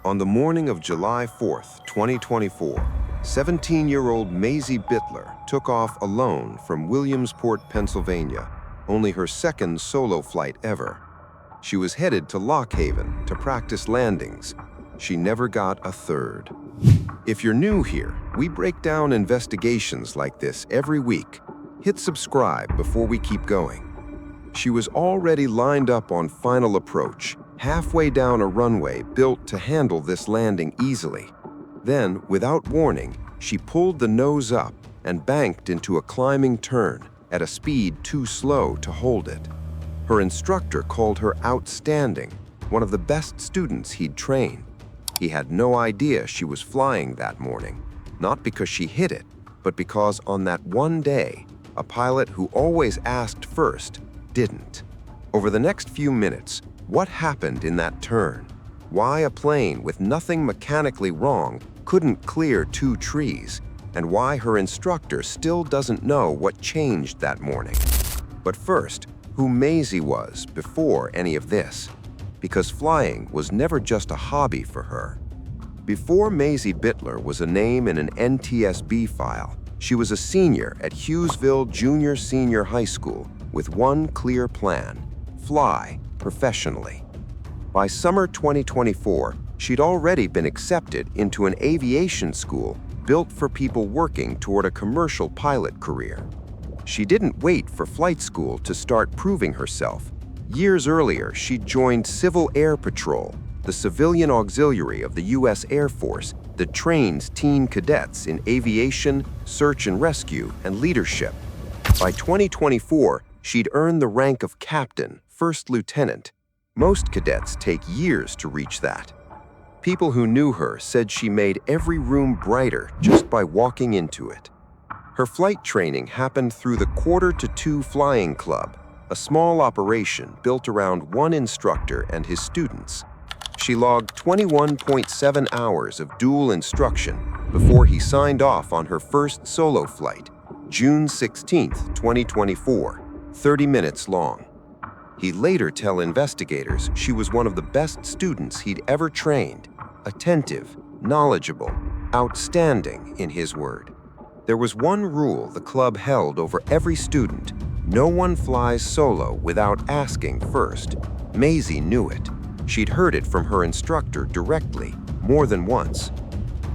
On the morning of July 4th, 2024, 17-year-old Maisie Bitler took off alone from Williamsport, Pennsylvania, only her second solo flight ever. She was headed to LOC-I to practice landings. She never got a third. If you're new here, we break down investigations like this every week. Hit subscribe before we keep going. She was already lined up on final approach, halfway down a runway built to handle this landing easily. Then, without warning, she pulled the nose up and banked into a climbing turn at a speed too slow to hold it. Her instructor called her outstanding, one of the best students he'd trained. He had no idea she was flying that morning, not because she hit it, but because on that one day, a pilot who always asked first didn't. Over the next few minutes, what happened in that turn? Why a plane with nothing mechanically wrong couldn't clear two trees? And why her instructor still doesn't know what changed that morning? But first, who Maisie was before any of this. Because flying was never just a hobby for her. Before Maisie Bitler was a name in an NTSB file, she was a senior at Hughesville Junior-Senior High School with one clear plan: fly professionally. By summer 2024, she'd already been accepted into an aviation school built for people working toward a commercial pilot career. She didn't wait for flight school to start proving herself. Years earlier, she'd joined Civil Air Patrol, the civilian auxiliary of the U.S. Air Force that trains teen cadets in aviation, search and rescue, and leadership. By 2024, she'd earned the rank of captain, first lieutenant. Most cadets take years to reach that. People who knew her said she made every room brighter just by walking into it. Her flight training happened through the Quarter to Two Flying Club, a small operation built around one instructor and his students. She logged 21.7 hours of dual instruction before he signed off on her first solo flight, June 16, 2024, 30 minutes long. He'd later tell investigators she was one of the best students he'd ever trained, attentive, knowledgeable, outstanding in his word. There was one rule the club held over every student: no one flies solo without asking first. Maisie knew it. She'd heard it from her instructor directly, more than once.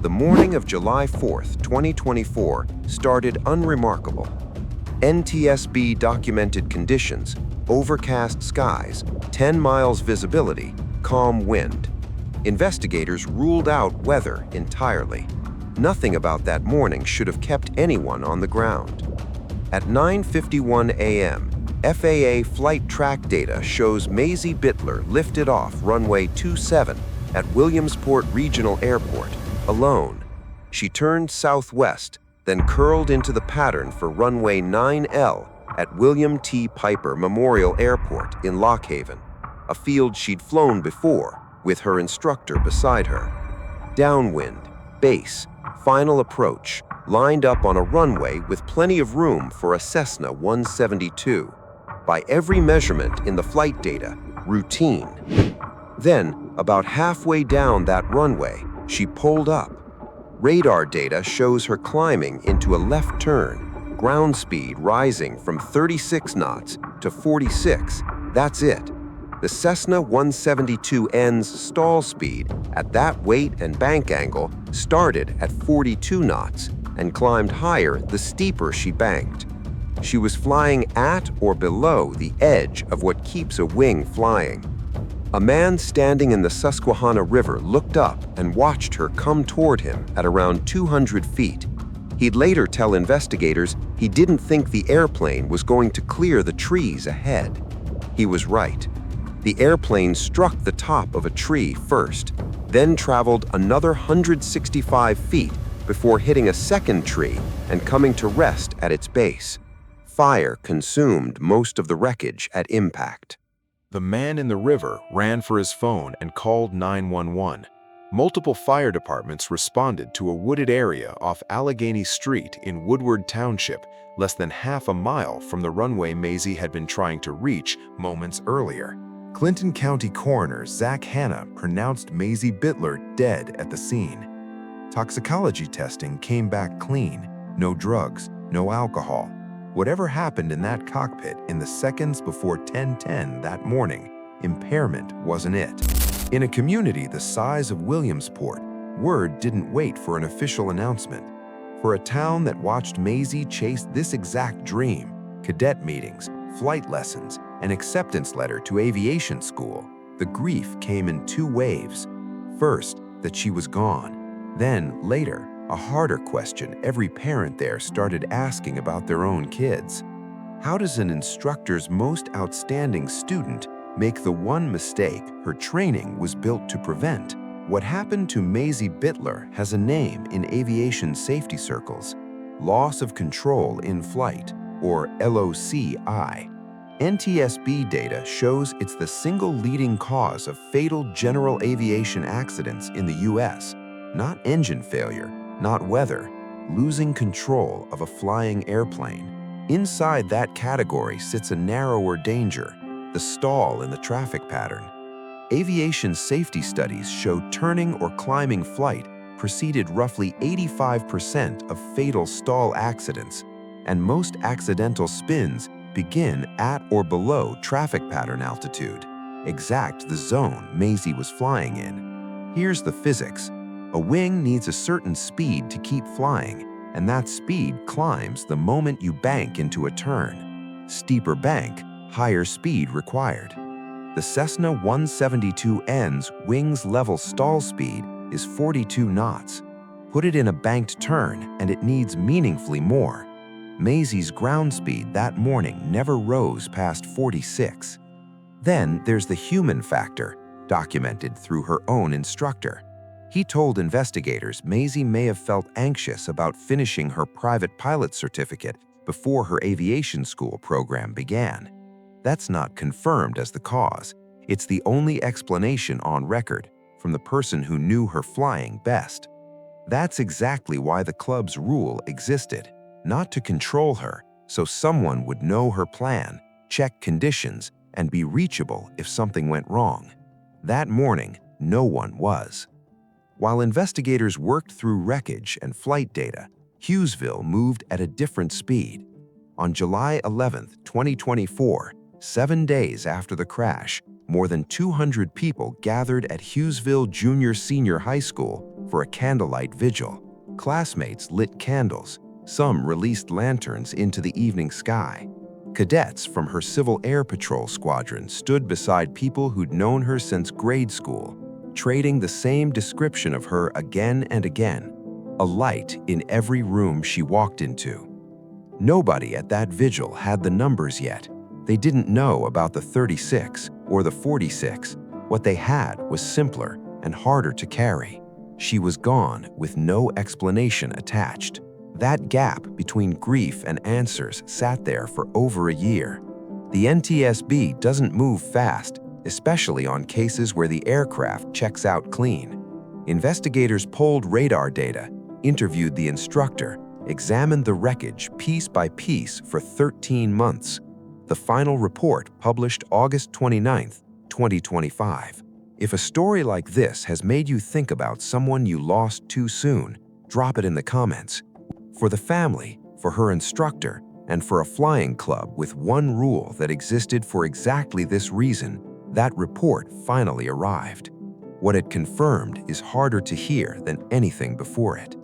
The morning of July 4th, 2024 started unremarkable. NTSB documented conditions: overcast skies, 10 miles visibility, calm wind. Investigators ruled out weather entirely. Nothing about that morning should have kept anyone on the ground. At 9:51 a.m., FAA flight track data shows Maisie Bitler lifted off runway 27 at Williamsport Regional Airport, alone. She turned southwest, then curled into the pattern for runway 9L at William T. Piper Memorial Airport in Lock Haven, a field she'd flown before with her instructor beside her. Downwind, base, final approach, lined up on a runway with plenty of room for a Cessna 172. By every measurement in the flight data, routine. Then, about halfway down that runway, she pulled up. Radar data shows her climbing into a left turn, ground speed rising from 36 knots to 46. That's it. The Cessna 172N's stall speed at that weight and bank angle started at 42 knots and climbed higher the steeper she banked. She was flying at or below the edge of what keeps a wing flying. A man standing in the Susquehanna River looked up and watched her come toward him at around 200 feet. He'd later tell investigators he didn't think the airplane was going to clear the trees ahead. He was right. The airplane struck the top of a tree first, then traveled another 165 feet before hitting a second tree and coming to rest at its base. Fire consumed most of the wreckage at impact. The man in the river ran for his phone and called 911. Multiple fire departments responded to a wooded area off Allegheny Street in Woodward Township, less than half a mile from the runway Maisie had been trying to reach moments earlier. Clinton County Coroner Zach Hanna pronounced Maisie Bitler dead at the scene. Toxicology testing came back clean. No drugs, no alcohol. Whatever happened in that cockpit in the seconds before 10:10 that morning, impairment wasn't it. In a community the size of Williamsport, word didn't wait for an official announcement. For a town that watched Maisie chase this exact dream, cadet meetings, flight lessons, an acceptance letter to aviation school, the grief came in two waves. First, that she was gone. Then, later, a harder question every parent there started asking about their own kids. How does an instructor's most outstanding student make the one mistake her training was built to prevent? What happened to Maisie Bitler has a name in aviation safety circles: loss of control in flight, or LOC-I. NTSB data shows it's the single leading cause of fatal general aviation accidents in the US. Not engine failure, not weather, losing control of a flying airplane. Inside that category sits a narrower danger, the stall in the traffic pattern. Aviation safety studies show turning or climbing flight preceded roughly 85% of fatal stall accidents, and most accidental spins begin at or below traffic pattern altitude, exact the zone Maisie was flying in. Here's the physics. A wing needs a certain speed to keep flying, and that speed climbs the moment you bank into a turn. Steeper bank, higher speed required. The Cessna 172N's wings level stall speed is 42 knots. Put it in a banked turn, and it needs meaningfully more. Maisie's ground speed that morning never rose past 46. Then there's the human factor, documented through her own instructor. He told investigators Maisie may have felt anxious about finishing her private pilot certificate before her aviation school program began. That's not confirmed as the cause. It's the only explanation on record from the person who knew her flying best. That's exactly why the club's rule existed, not to control her, so someone would know her plan, check conditions, and be reachable if something went wrong. That morning, no one was. While investigators worked through wreckage and flight data, Hughesville moved at a different speed. On July 11, 2024, 7 days after the crash, more than 200 people gathered at Hughesville Junior-Senior High School for a candlelight vigil. Classmates lit candles. Some released lanterns into the evening sky. Cadets from her Civil Air Patrol squadron stood beside people who'd known her since grade school, trading the same description of her again and again: a light in every room she walked into. Nobody at that vigil had the numbers yet. They didn't know about the 36 or the 46. What they had was simpler and harder to carry. She was gone with no explanation attached. That gap between grief and answers sat there for over a year. The NTSB doesn't move fast, especially on cases where the aircraft checks out clean. Investigators pulled radar data, interviewed the instructor, examined the wreckage piece by piece for 13 months. The final report published August 29, 2025. If a story like this has made you think about someone you lost too soon, drop it in the comments. For the family, for her instructor, and for a flying club with one rule that existed for exactly this reason, that report finally arrived. What it confirmed is harder to hear than anything before it.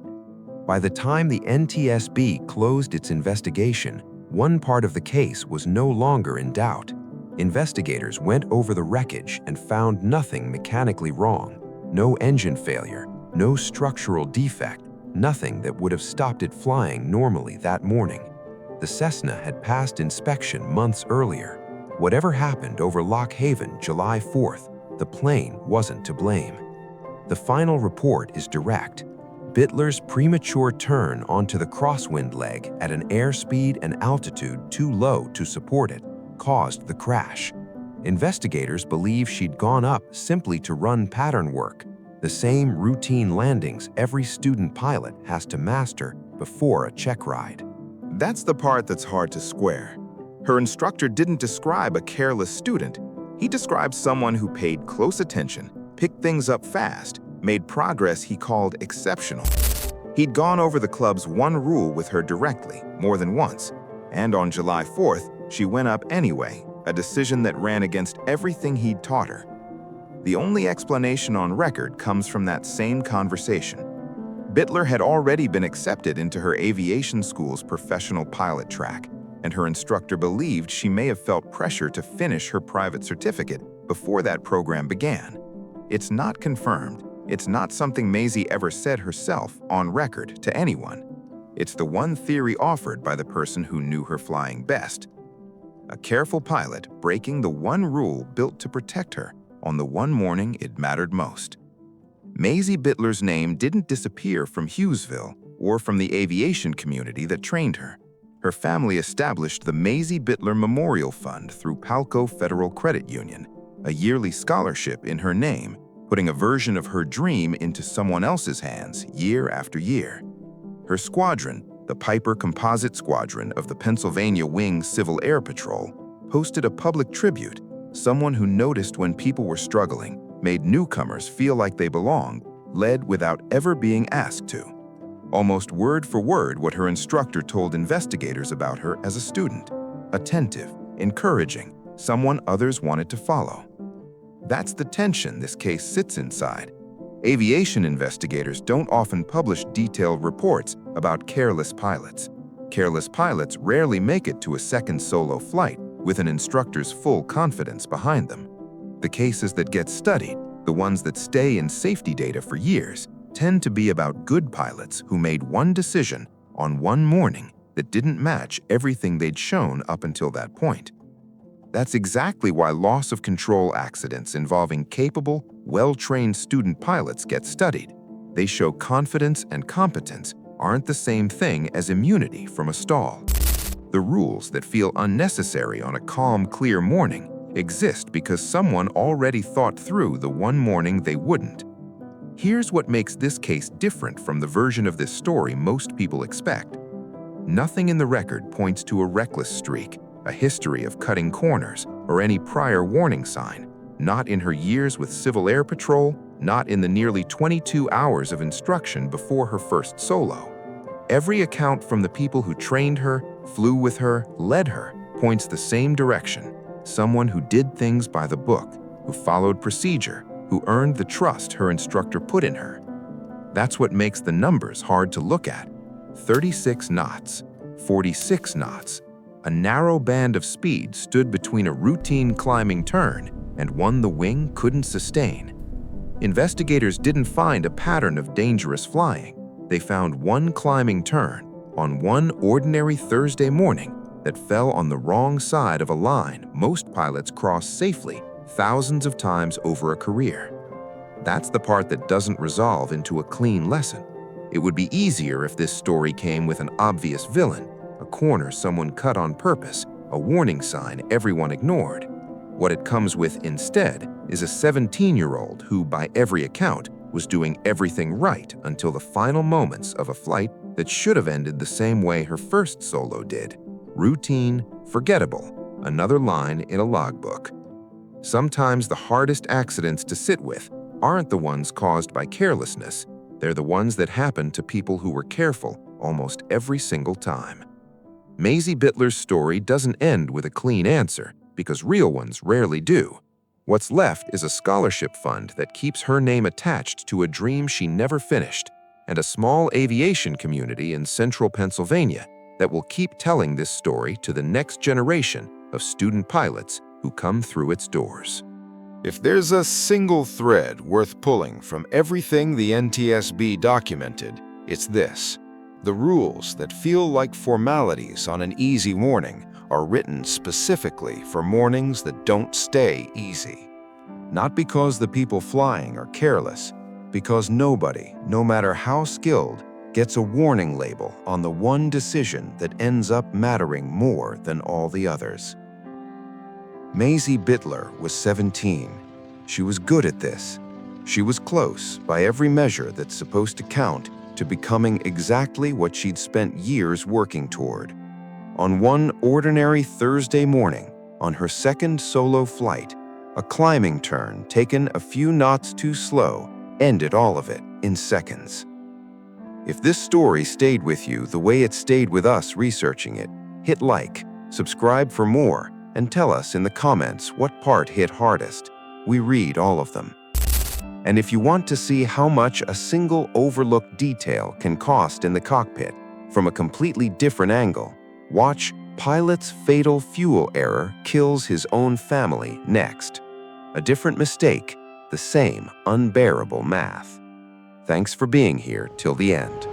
By the time the NTSB closed its investigation, one part of the case was no longer in doubt. Investigators went over the wreckage and found nothing mechanically wrong. No engine failure, no structural defect, nothing that would have stopped it flying normally that morning. The Cessna had passed inspection months earlier. Whatever happened over Lock Haven July 4th, the plane wasn't to blame. The final report is direct. Bitler's premature turn onto the crosswind leg at an airspeed and altitude too low to support it caused the crash. Investigators believe she'd gone up simply to run pattern work, the same routine landings every student pilot has to master before a check ride. That's the part that's hard to square. Her instructor didn't describe a careless student. He described someone who paid close attention, picked things up fast, made progress he called exceptional. He'd gone over the club's one rule with her directly, more than once, and on July 4th, she went up anyway, a decision that ran against everything he'd taught her. The only explanation on record comes from that same conversation. Bitler had already been accepted into her aviation school's professional pilot track, and her instructor believed she may have felt pressure to finish her private certificate before that program began. It's not confirmed. It's not something Maisie ever said herself on record to anyone. It's the one theory offered by the person who knew her flying best. A careful pilot breaking the one rule built to protect her on the one morning it mattered most. Maisie Bitler's name didn't disappear from Hughesville or from the aviation community that trained her. Her family established the Maisie Bitler Memorial Fund through Palco Federal Credit Union, a yearly scholarship in her name, putting a version of her dream into someone else's hands year after year. Her squadron, the Piper Composite Squadron of the Pennsylvania Wing Civil Air Patrol, posted a public tribute, someone who noticed when people were struggling, made newcomers feel like they belonged, led without ever being asked to. Almost word for word what her instructor told investigators about her as a student: attentive, encouraging, someone others wanted to follow. That's the tension this case sits inside. Aviation investigators don't often publish detailed reports about careless pilots. Careless pilots rarely make it to a second solo flight with an instructor's full confidence behind them. The cases that get studied, the ones that stay in safety data for years, tend to be about good pilots who made one decision on one morning that didn't match everything they'd shown up until that point. That's exactly why loss of control accidents involving capable, well-trained student pilots get studied. They show confidence and competence aren't the same thing as immunity from a stall. The rules that feel unnecessary on a calm, clear morning exist because someone already thought through the one morning they wouldn't. Here's what makes this case different from the version of this story most people expect. Nothing in the record points to a reckless streak, a history of cutting corners, or any prior warning sign. Not in her years with Civil Air Patrol, not in the nearly 22 hours of instruction before her first solo. Every account from the people who trained her, flew with her, led her, points the same direction. Someone who did things by the book, who followed procedure, who earned the trust her instructor put in her. That's what makes the numbers hard to look at. 36 knots, 46 knots. A narrow band of speed stood between a routine climbing turn and one the wing couldn't sustain. Investigators didn't find a pattern of dangerous flying. They found one climbing turn on one ordinary Thursday morning that fell on the wrong side of a line most pilots cross safely thousands of times over a career. That's the part that doesn't resolve into a clean lesson. It would be easier if this story came with an obvious villain, a corner someone cut on purpose, a warning sign everyone ignored. What it comes with instead is a 17-year-old who, by every account, was doing everything right until the final moments of a flight that should have ended the same way her first solo did. Routine, forgettable, another line in a logbook. Sometimes the hardest accidents to sit with aren't the ones caused by carelessness. They're the ones that happen to people who were careful almost every single time. Maisie Bitler's story doesn't end with a clean answer, because real ones rarely do. What's left is a scholarship fund that keeps her name attached to a dream she never finished, and a small aviation community in central Pennsylvania that will keep telling this story to the next generation of student pilots who come through its doors. If there's a single thread worth pulling from everything the NTSB documented, it's this. The rules that feel like formalities on an easy morning are written specifically for mornings that don't stay easy. Not because the people flying are careless, because nobody, no matter how skilled, gets a warning label on the one decision that ends up mattering more than all the others. Maisie Bitler was 17. She was good at this. She was close, by every measure that's supposed to count, to becoming exactly what she'd spent years working toward. On one ordinary Thursday morning, on her second solo flight, a climbing turn taken a few knots too slow ended all of it in seconds. If this story stayed with you the way it stayed with us researching it, hit like, subscribe for more, and tell us in the comments what part hit hardest. We read all of them. And if you want to see how much a single overlooked detail can cost in the cockpit from a completely different angle, watch Pilot's Fatal Fuel Error Kills His Own Family next. A different mistake, the same unbearable math. Thanks for being here till the end.